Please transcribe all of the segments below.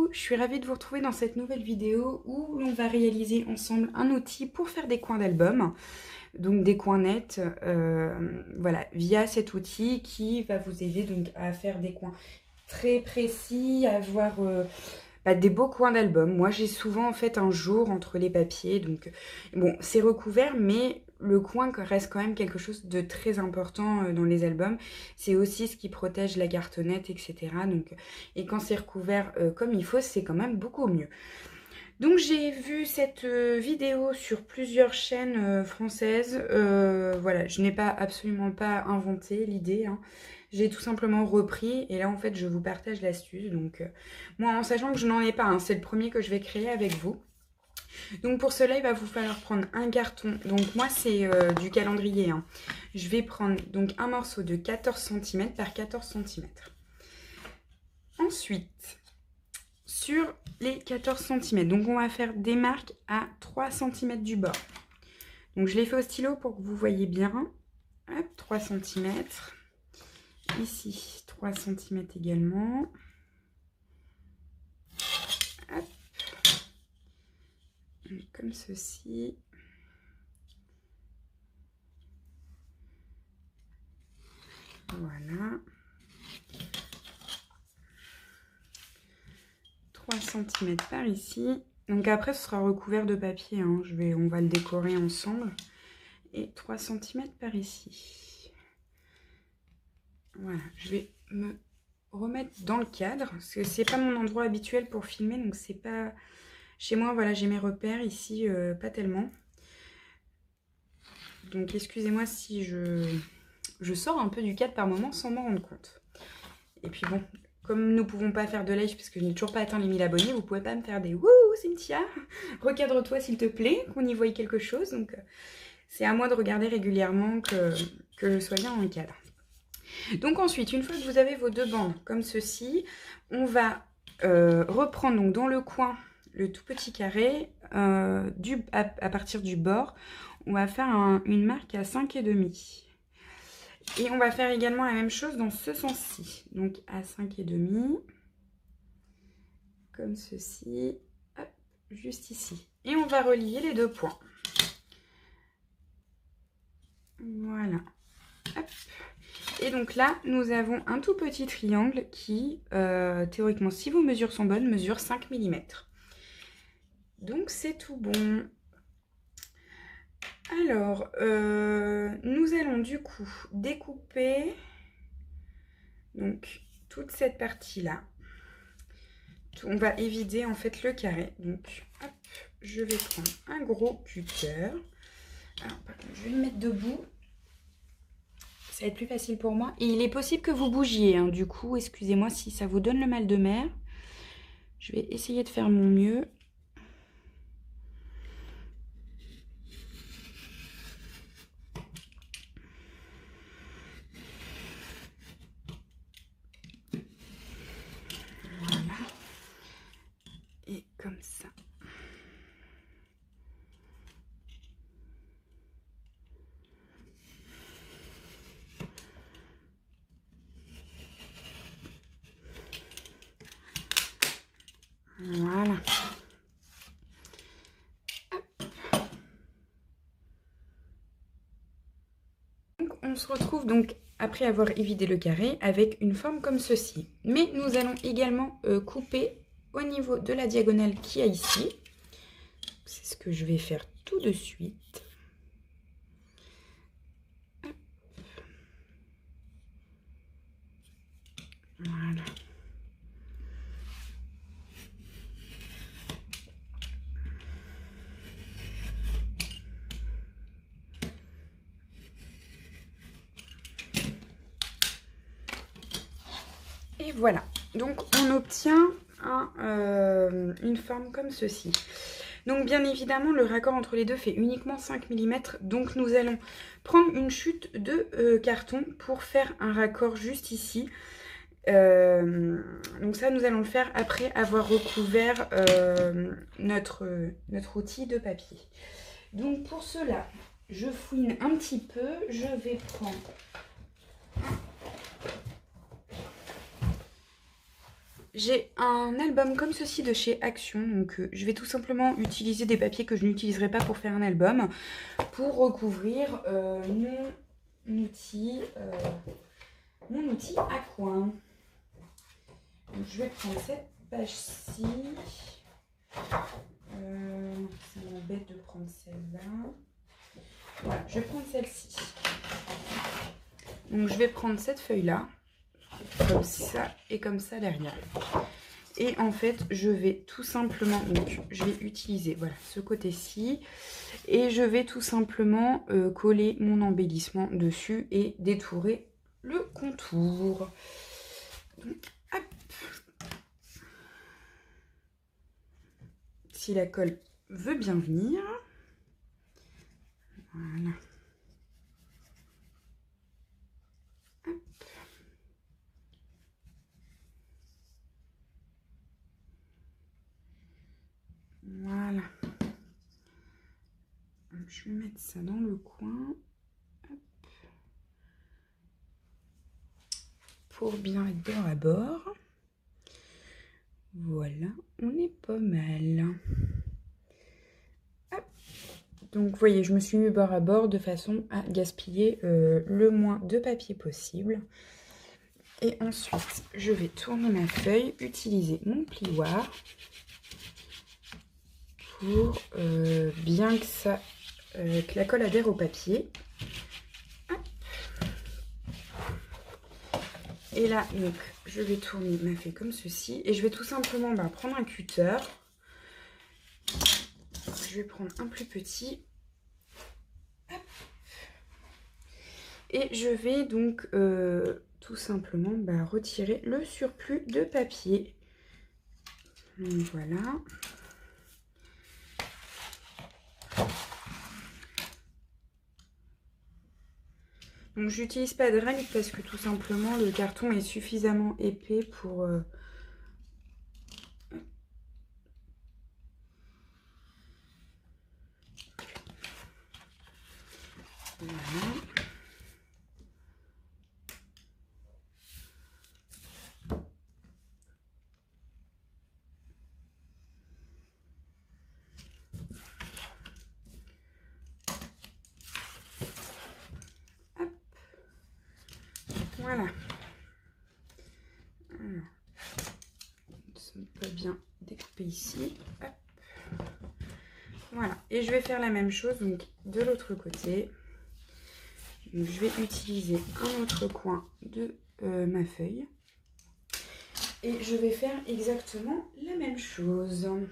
Coucou, je suis ravie de vous retrouver dans cette nouvelle vidéo où l'on va réaliser ensemble un outil pour faire des coins d'album, donc des coins nets, voilà, via cet outil qui va vous aider donc à faire des coins très précis, à avoir des beaux coins d'album. Moi j'ai souvent en fait un jour entre les papiers, donc bon c'est recouvert mais le coin reste quand même quelque chose de très important dans les albums. C'est aussi ce qui protège la cartonnette, etc. Donc, et quand c'est recouvert comme il faut, c'est quand même beaucoup mieux. Donc j'ai vu cette vidéo sur plusieurs chaînes françaises. Voilà, je n'ai absolument pas inventé l'idée, hein. J'ai tout simplement repris et là en fait je vous partage l'astuce. Donc moi en sachant que je n'en ai pas, hein, c'est le premier que je vais créer avec vous. Donc pour cela il va vous falloir prendre un carton. Donc moi c'est du calendrier, hein. Je vais prendre donc un morceau de 14 cm par 14 cm. Ensuite, sur les 14 cm, donc on va faire des marques à 3 cm du bord. Donc je l'ai fait au stylo pour que vous voyez bien. Hop, 3 cm. Ici 3 cm également. Hop. Comme ceci. Voilà. 3 cm par ici. Donc après ce sera recouvert de papier, hein. On va le décorer ensemble. Et 3 cm par ici. Voilà, je vais me remettre dans le cadre parce que c'est pas mon endroit habituel pour filmer, donc c'est pas chez moi. Voilà, j'ai mes repères ici, pas tellement. Donc excusez-moi si je sors un peu du cadre par moment sans m'en rendre compte. Et puis bon, comme nous pouvons pas faire de live parce que je n'ai toujours pas atteint les 1000 abonnés, vous pouvez pas me faire des wouh Cynthia, recadre-toi s'il te plaît, qu'on y voie quelque chose. Donc c'est à moi de regarder régulièrement que je sois bien dans le cadre. Donc ensuite, une fois que vous avez vos deux bandes comme ceci, on va reprendre donc dans le coin le tout petit carré à partir du bord. On va faire une marque à 5,5. Et on va faire également la même chose dans ce sens-ci. Donc à 5,5, comme ceci, hop, juste ici. Et on va relier les deux points. Voilà. Hop. Et donc là, nous avons un tout petit triangle qui, théoriquement, si vos mesures sont bonnes, mesure 5 mm. Donc c'est tout bon. Alors, nous allons du coup découper donc toute cette partie-là. On va évider en fait le carré. Donc, hop, je vais prendre un gros cutter. Alors, par contre, je vais me mettre debout. Ça va être plus facile pour moi. Et il est possible que vous bougiez, hein. Du coup, excusez-moi si ça vous donne le mal de mer. Je vais essayer de faire mon mieux. Voilà. Et comme ça. Voilà. Donc, on se retrouve donc après avoir évidé le carré avec une forme comme ceci. Mais nous allons également couper au niveau de la diagonale qu'il y a ici. C'est ce que je vais faire tout de suite. Voilà. Et voilà, donc on obtient une forme comme ceci. Donc bien évidemment, le raccord entre les deux fait uniquement 5 mm. Donc nous allons prendre une chute de carton pour faire un raccord juste ici. Donc ça, nous allons le faire après avoir recouvert notre outil de papier. Donc pour cela, je fouine un petit peu. Je vais prendre... j'ai un album comme ceci de chez Action. Donc je vais tout simplement utiliser des papiers que je n'utiliserai pas pour faire un album pour recouvrir mon outil à coin. Donc, je vais prendre cette page-ci. Ça m'embête de prendre celle-là. Voilà, je vais prendre celle-ci. Donc je vais prendre cette feuille-là, comme ça et comme ça derrière. Et en fait, je vais tout simplement, donc je vais utiliser voilà ce côté-ci et je vais tout simplement coller mon embellissement dessus et détourer le contour. Donc, hop. Si la colle veut bien venir. Voilà. Hop. Voilà. Je vais mettre ça dans le coin. Hop. Pour bien être bord à bord. Voilà, on est pas mal. Hop. Donc, vous voyez, je me suis mis bord à bord de façon à gaspiller le moins de papier possible. Et ensuite, je vais tourner ma feuille, utiliser mon plioir pour bien que la colle adhère au papier. Hop. Et là, donc, je vais tourner ma feuille comme ceci. Et je vais tout simplement prendre un cutter. Je vais prendre un plus petit. Hop. Et je vais donc tout simplement retirer le surplus de papier. Donc voilà. Donc j'utilise pas de règle parce que tout simplement le carton est suffisamment épais pour... Voilà. Hop. Voilà. Alors, nous sommes pas bien découpés ici. Hop. Voilà. Et je vais faire la même chose donc de l'autre côté. Donc, je vais utiliser un autre coin de ma feuille. Et je vais faire exactement la même chose. Hop.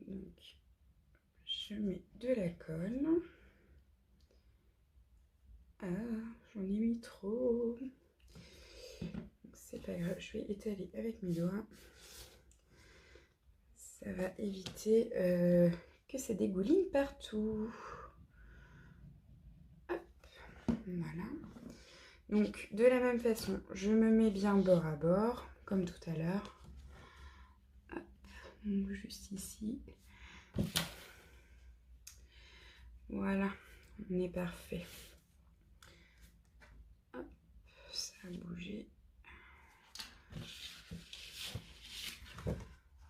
Donc, je mets de la colle. Ah, j'en ai mis trop. C'est pas grave, je vais étaler avec mes doigts. Ça va éviter que ça dégouline partout. Hop, voilà. Donc, de la même façon, je me mets bien bord à bord, comme tout à l'heure. Donc, juste ici. Voilà, on est parfait. Hop, ça a bougé.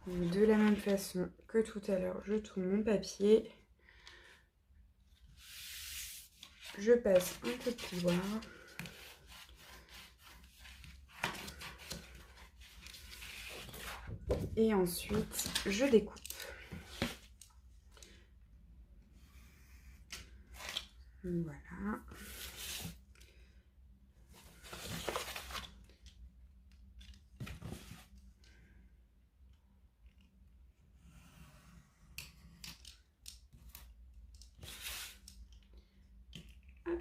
Donc, de la même façon que tout à l'heure, je tourne mon papier. Je passe un coup de plioir. Et ensuite, je découpe. Voilà. Hop.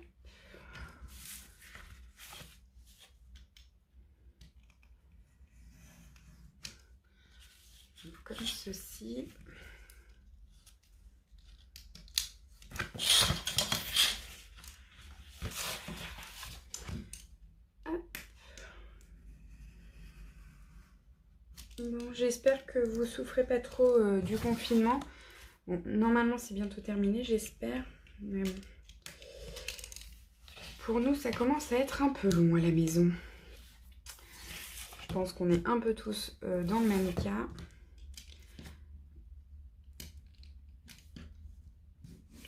Comme ceci. Bon, j'espère que vous souffrez pas trop du confinement. Bon, normalement c'est bientôt terminé, j'espère. Mais bon. pour nous, ça commence à être un peu long à la maison. Je pense qu'on est un peu tous dans le même cas.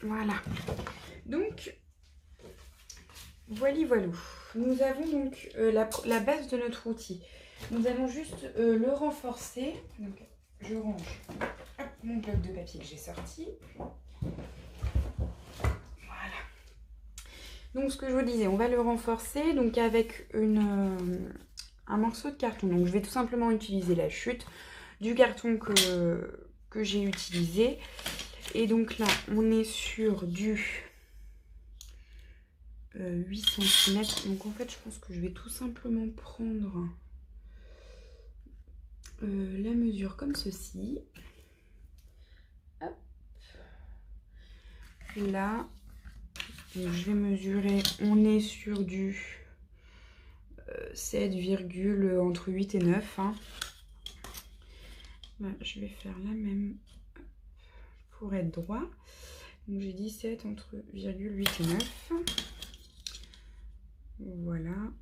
Voilà. Donc, voilà. Nous avons donc la base de notre outil. Nous allons juste le renforcer. Donc, je range mon bloc de papier que j'ai sorti. Voilà. Donc, ce que je vous disais, on va le renforcer donc avec un morceau de carton. Donc, je vais tout simplement utiliser la chute du carton que j'ai utilisé. Et donc là, on est sur du 8 cm. Donc en fait, je pense que je vais tout simplement prendre la mesure comme ceci. Hop. Là, donc je vais mesurer. On est sur du 7, entre 8 et 9. Hein. Là, je vais faire la même pour être droit. Donc j'ai dit 7 entre 8 et 9. Voilà.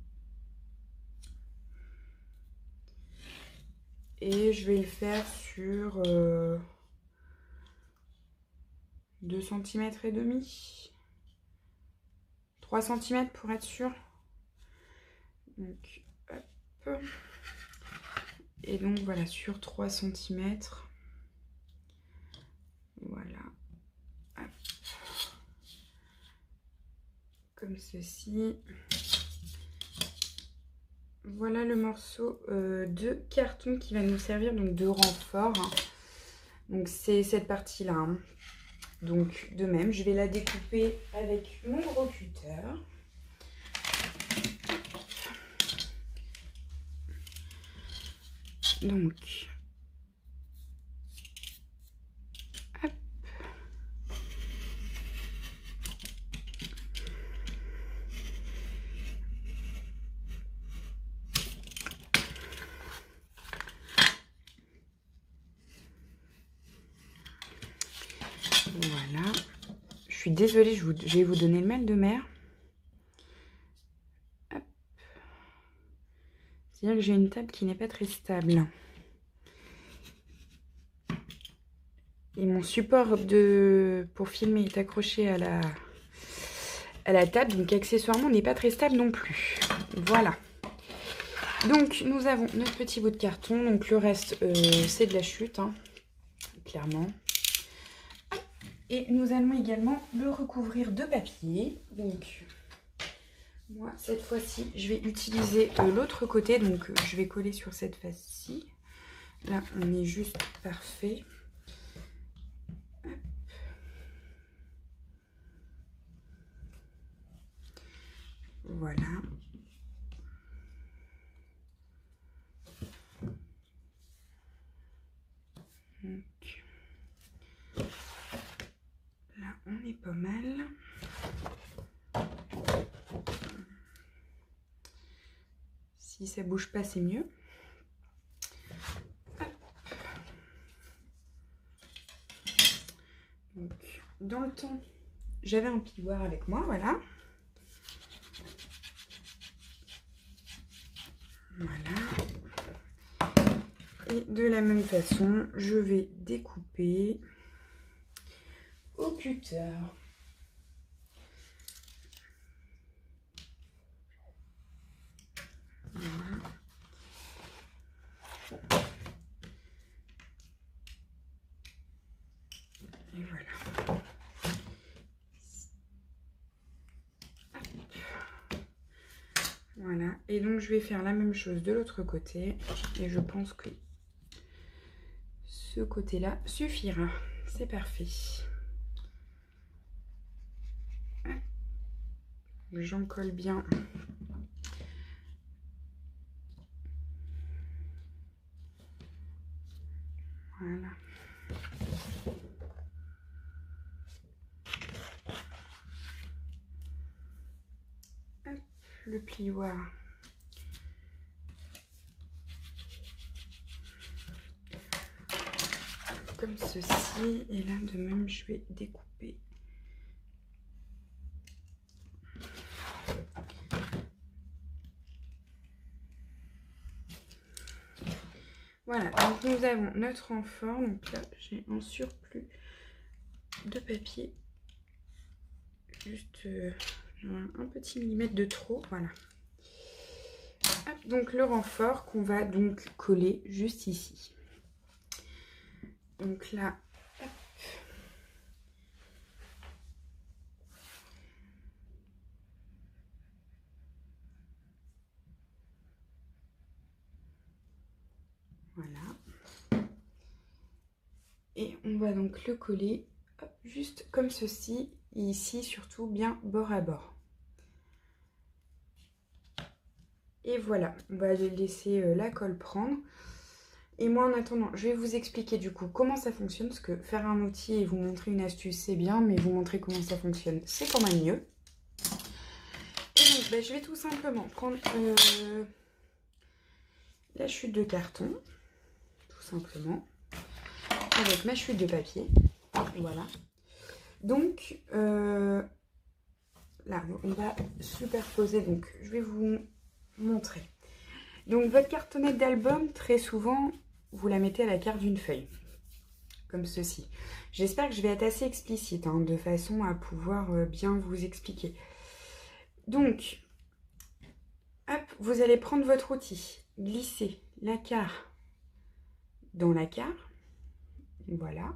Et je vais le faire sur 2 cm et demi. 3 cm pour être sûr. Donc, hop. Et donc voilà, sur 3 cm. Voilà. Hop. Comme ceci. Voilà le morceau de carton qui va nous servir donc de renfort. Donc c'est cette partie-là. Hein. Donc de même, je vais la découper avec mon gros cutter. Donc, hop. Voilà. Je suis désolée, je vais vous donner le mal de mer. C'est-à-dire que j'ai une table qui n'est pas très stable. Et mon support pour filmer est accroché à la table, donc accessoirement n'est pas très stable non plus. Voilà. Donc nous avons notre petit bout de carton, donc le reste c'est de la chute, hein, clairement. Et nous allons également le recouvrir de papier. Donc moi cette fois-ci je vais utiliser l'autre côté, donc je vais coller sur cette face-ci. Là on est juste parfait. Voilà. Donc, là, on est pas mal. Si ça bouge pas, c'est mieux. Donc, dans le temps, j'avais un plioir avec moi, voilà. Voilà. Et de la même façon, je vais découper au cutter. Voilà. Et voilà. Voilà. Et donc, je vais faire la même chose de l'autre côté. Et je pense que ce côté-là suffira. C'est parfait. J'en colle bien. Voilà. Hop, le plioir. Comme ceci. Et là, de même, je vais découper. nous avons notre renfort. Donc là, j'ai un surplus de papier. Juste un petit millimètre de trop. Voilà. Hop, donc le renfort qu'on va donc coller juste ici. Donc là, hop. Voilà. Et on va donc le coller hop, juste comme ceci. Et ici, surtout bien bord à bord. Et voilà, on va laisser la colle prendre. Et moi, en attendant, je vais vous expliquer du coup comment ça fonctionne. Parce que faire un outil et vous montrer une astuce, c'est bien. Mais vous montrer comment ça fonctionne, c'est quand même mieux. Et donc, je vais tout simplement prendre la chute de carton. Tout simplement. Avec ma chute de papier. Voilà. Donc, là, on va superposer. Donc, je vais vous montrer. Donc, votre cartonnette d'album, très souvent, vous la mettez à la carte d'une feuille. Comme ceci. J'espère que je vais être assez explicite, hein, de façon à pouvoir bien vous expliquer. Donc, hop, vous allez prendre votre outil, glisser la carte dans la carte. Voilà.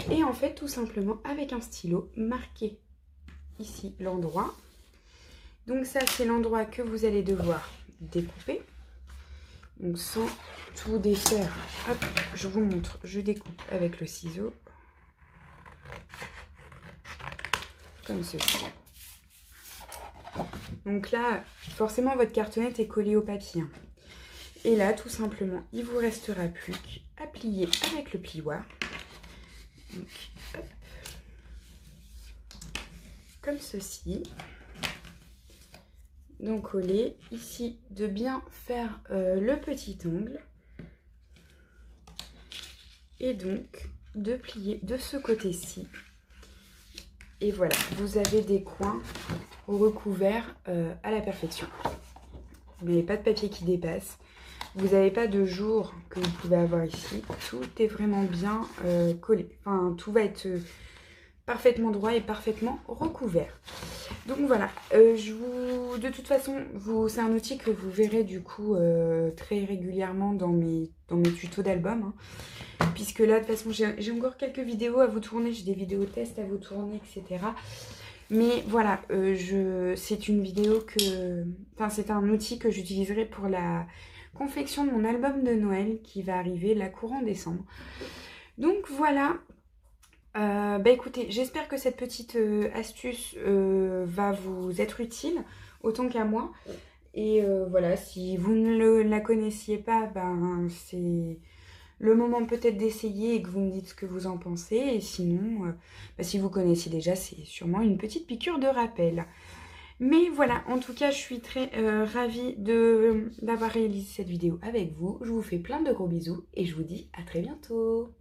Et en fait, tout simplement, avec un stylo, marquer ici l'endroit. Donc ça, c'est l'endroit que vous allez devoir découper. Donc sans tout défaire, hop, je vous montre, je découpe avec le ciseau. Comme ceci. Donc là, forcément, votre cartonnette est collée au papier. Et là, tout simplement, il vous restera plus qu'à plier avec le plioir. Donc, hop. Comme ceci. Donc coller ici, de bien faire le petit ongle. Et donc de plier de ce côté-ci. Et voilà, vous avez des coins recouverts à la perfection. Vous n'avez pas de papier qui dépasse. Vous n'avez pas de jour que vous pouvez avoir ici. Tout est vraiment bien collé. Enfin, tout va être parfaitement droit et parfaitement recouvert. Donc voilà, de toute façon, c'est un outil que vous verrez du coup très régulièrement dans mes tutos d'album. Hein, puisque là, de toute façon, j'ai encore quelques vidéos à vous tourner. J'ai des vidéos tests à vous tourner, etc. Mais voilà, c'est une vidéo que... Enfin, c'est un outil que j'utiliserai pour la confection de mon album de Noël qui va arriver là courant décembre. Donc voilà. Écoutez, j'espère que cette petite astuce va vous être utile autant qu'à moi. Et voilà, si vous ne la connaissiez pas, c'est le moment peut-être d'essayer et que vous me dites ce que vous en pensez. Et sinon, si vous connaissiez déjà, c'est sûrement une petite piqûre de rappel. Mais voilà, en tout cas, je suis très ravie d'avoir réalisé cette vidéo avec vous. Je vous fais plein de gros bisous et je vous dis à très bientôt.